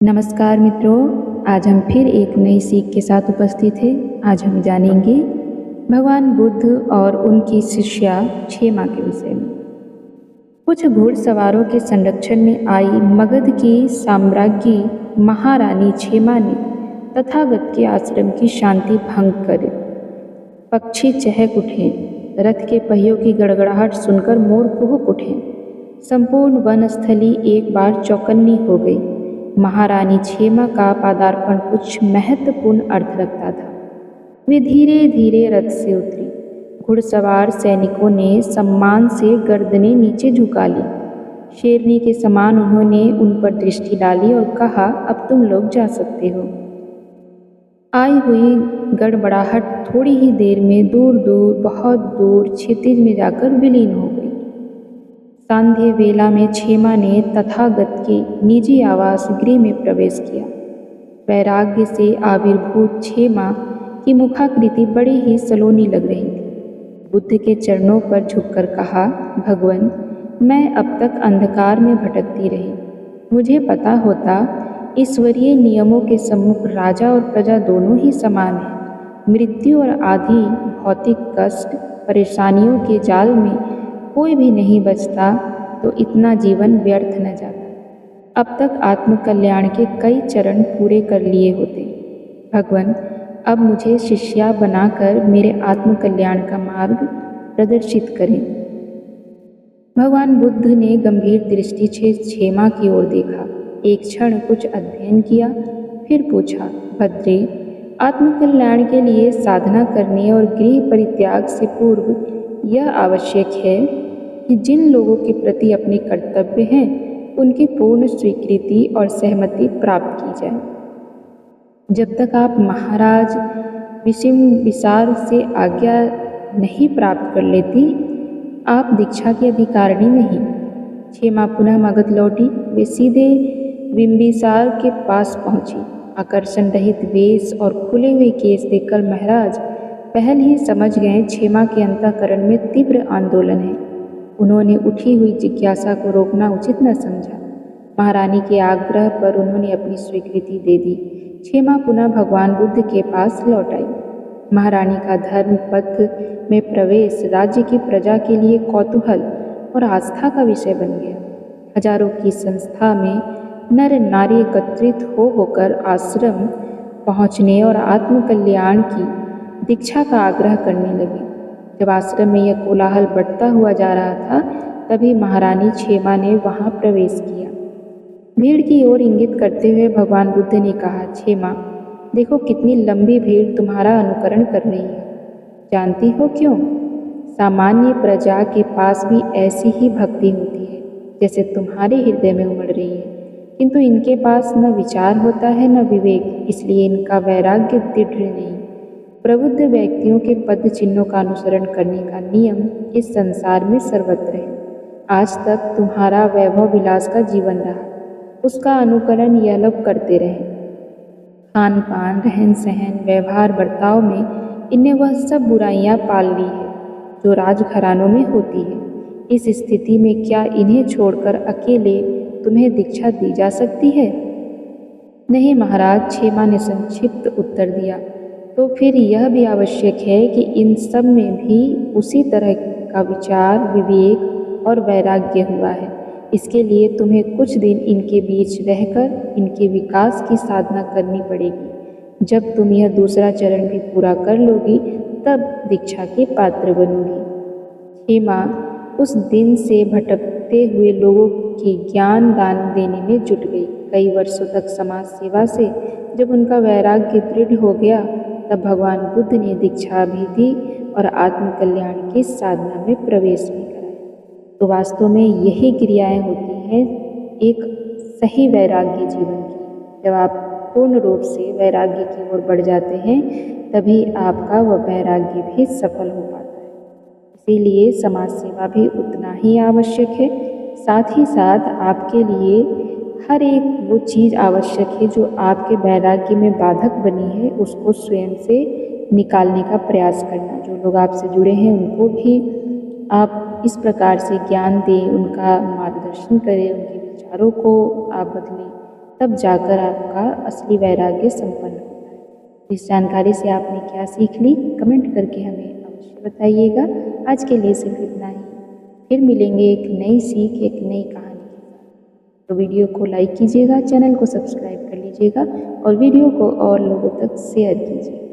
नमस्कार मित्रों, आज हम फिर एक नई सीख के साथ उपस्थित हैं। आज हम जानेंगे भगवान बुद्ध और उनकी शिष्या क्षेमा के विषय में। कुछ घुड़सवारों के संरक्षण में आई मगध की साम्राज्ञी महारानी क्षेमा ने तथागत के आश्रम की शांति भंग कर पक्षी चहक उठे, रथ के पहियों की गड़गड़ाहट सुनकर मोर कुहुक उठे, संपूर्ण वनस्थली एक बार चौकन्नी हो गई। महारानी क्षेमा का पदार्पण कुछ महत्वपूर्ण अर्थ रखता था। वे धीरे धीरे रथ से उतरी। घुड़सवार सैनिकों ने सम्मान से गर्दनें नीचे झुका ली। शेरनी के समान उन्होंने उन पर दृष्टि डाली और कहा, अब तुम लोग जा सकते हो। आई हुई गड़बड़ाहट थोड़ी ही देर में दूर दूर, बहुत दूर क्षितिज में जाकर विलीन हो गई। सांध्य वेला में क्षेमा ने तथागत के निजी आवास गृह में प्रवेश किया। वैराग्य से आविर्भूत क्षेमा की मुखाकृति बड़ी ही सलोनी लग रही थी। बुद्ध के चरणों पर झुककर कहा, भगवन, मैं अब तक अंधकार में भटकती रही। मुझे पता होता ईश्वरीय नियमों के सम्मुख राजा और प्रजा दोनों ही समान हैं। मृत्यु और आदि भौतिक कष्ट परेशानियों के जाल में कोई भी नहीं बचता तो इतना जीवन व्यर्थ न जाता। अब तक आत्मकल्याण के कई चरण पूरे कर लिए होते। भगवन, अब मुझे शिष्या बनाकर मेरे आत्मकल्याण का मार्ग प्रदर्शित करें। भगवान बुद्ध ने गंभीर दृष्टि से क्षेमा की ओर देखा, एक क्षण कुछ अध्ययन किया, फिर पूछा, भद्रे, आत्मकल्याण के लिए साधना करने और गृह परित्याग से पूर्व यह आवश्यक है कि जिन लोगों के प्रति अपने कर्तव्य हैं उनकी पूर्ण स्वीकृति और सहमति प्राप्त की जाए। जब तक आप महाराज विसार से आज्ञा नहीं प्राप्त कर लेती, आप दीक्षा की अधिकारिणी नहीं। क्षेमा पुनः मगध लौटी। वे सीधे बिंबिसार के पास पहुंची। आकर्षण रहित वेश और खुले हुए केस देखकर महाराज पहल ही समझ गए क्षेमा के अंतःकरण में तीव्र आंदोलन है। उन्होंने उठी हुई जिज्ञासा को रोकना उचित न समझा। महारानी के आग्रह पर उन्होंने अपनी स्वीकृति दे दी। क्षेमा पुनः भगवान बुद्ध के पास लौट आई। महारानी का धर्म पथ में प्रवेश राज्य की प्रजा के लिए कौतूहल और आस्था का विषय बन गया। हजारों की संस्था में नर नारी एकत्रित होकर आश्रम पहुँचने और आत्मकल्याण की दीक्षा का आग्रह करने लगे। जब आश्रम में यह कोलाहल बढ़ता हुआ जा रहा था, तभी महारानी क्षेमा ने वहां प्रवेश किया। भीड़ की ओर इंगित करते हुए भगवान बुद्ध ने कहा, क्षेमा, देखो कितनी लंबी भीड़ तुम्हारा अनुकरण कर रही है। जानती हो क्यों? सामान्य प्रजा के पास भी ऐसी ही भक्ति होती है जैसे तुम्हारे हृदय में उमड़ रही है, किंतु इनके पास न विचार होता है न विवेक, इसलिए इनका वैराग्य दृढ़ नहीं। प्रबुद्ध व्यक्तियों के पद चिन्हों का अनुसरण करने का नियम इस संसार में सर्वत्र है। आज तक तुम्हारा वैभव विलास का जीवन रहा, उसका अनुकरण यह लोग करते रहे। खान पान, रहन सहन, व्यवहार, बर्ताव में इन्हें वह सब बुराइयां पाल ली है जो राजघरानों में होती है। इस स्थिति में क्या इन्हें छोड़कर अकेले तुम्हें दीक्षा दी जा सकती है? नहीं महाराज, क्षेमा ने संक्षिप्त उत्तर दिया। तो फिर यह भी आवश्यक है कि इन सब में भी उसी तरह का विचार, विवेक और वैराग्य हुआ है। इसके लिए तुम्हें कुछ दिन इनके बीच रहकर इनके विकास की साधना करनी पड़ेगी। जब तुम यह दूसरा चरण भी पूरा कर लोगी, तब दीक्षा के पात्र बनोगी। क्षेमा उस दिन से भटकते हुए लोगों के ज्ञान दान देने में जुट गई। कई वर्षों तक समाज सेवा से जब उनका वैराग्य दृढ़ हो गया, तब भगवान बुद्ध ने दीक्षा भी दी और आत्मकल्याण की साधना में प्रवेश भी कराया। तो वास्तव में यही क्रियाएं होती हैं एक सही वैराग्य जीवन की। जब आप पूर्ण रूप से वैराग्य की ओर बढ़ जाते हैं, तभी आपका वह वैराग्य भी सफल हो पाता है। इसीलिए समाज सेवा भी उतना ही आवश्यक है। साथ ही साथ आपके लिए हर एक वो चीज़ आवश्यक है जो आपके वैराग्य में बाधक बनी है, उसको स्वयं से निकालने का प्रयास करना। जो लोग आपसे जुड़े हैं उनको भी आप इस प्रकार से ज्ञान दें, उनका मार्गदर्शन करें, उनके विचारों को आप बदलें, तब जाकर आपका असली वैराग्य संपन्न होता है। इस जानकारी से आपने क्या सीख ली, कमेंट करके हमें अवश्य बताइएगा। आज के लिए सिर्फ इतना ही। फिर मिलेंगे एक नई सीख, एक नई कहानी के साथ। तो वीडियो को लाइक कीजिएगा, चैनल को सब्सक्राइब कर लीजिएगा और वीडियो को और लोगों तक शेयर कीजिए।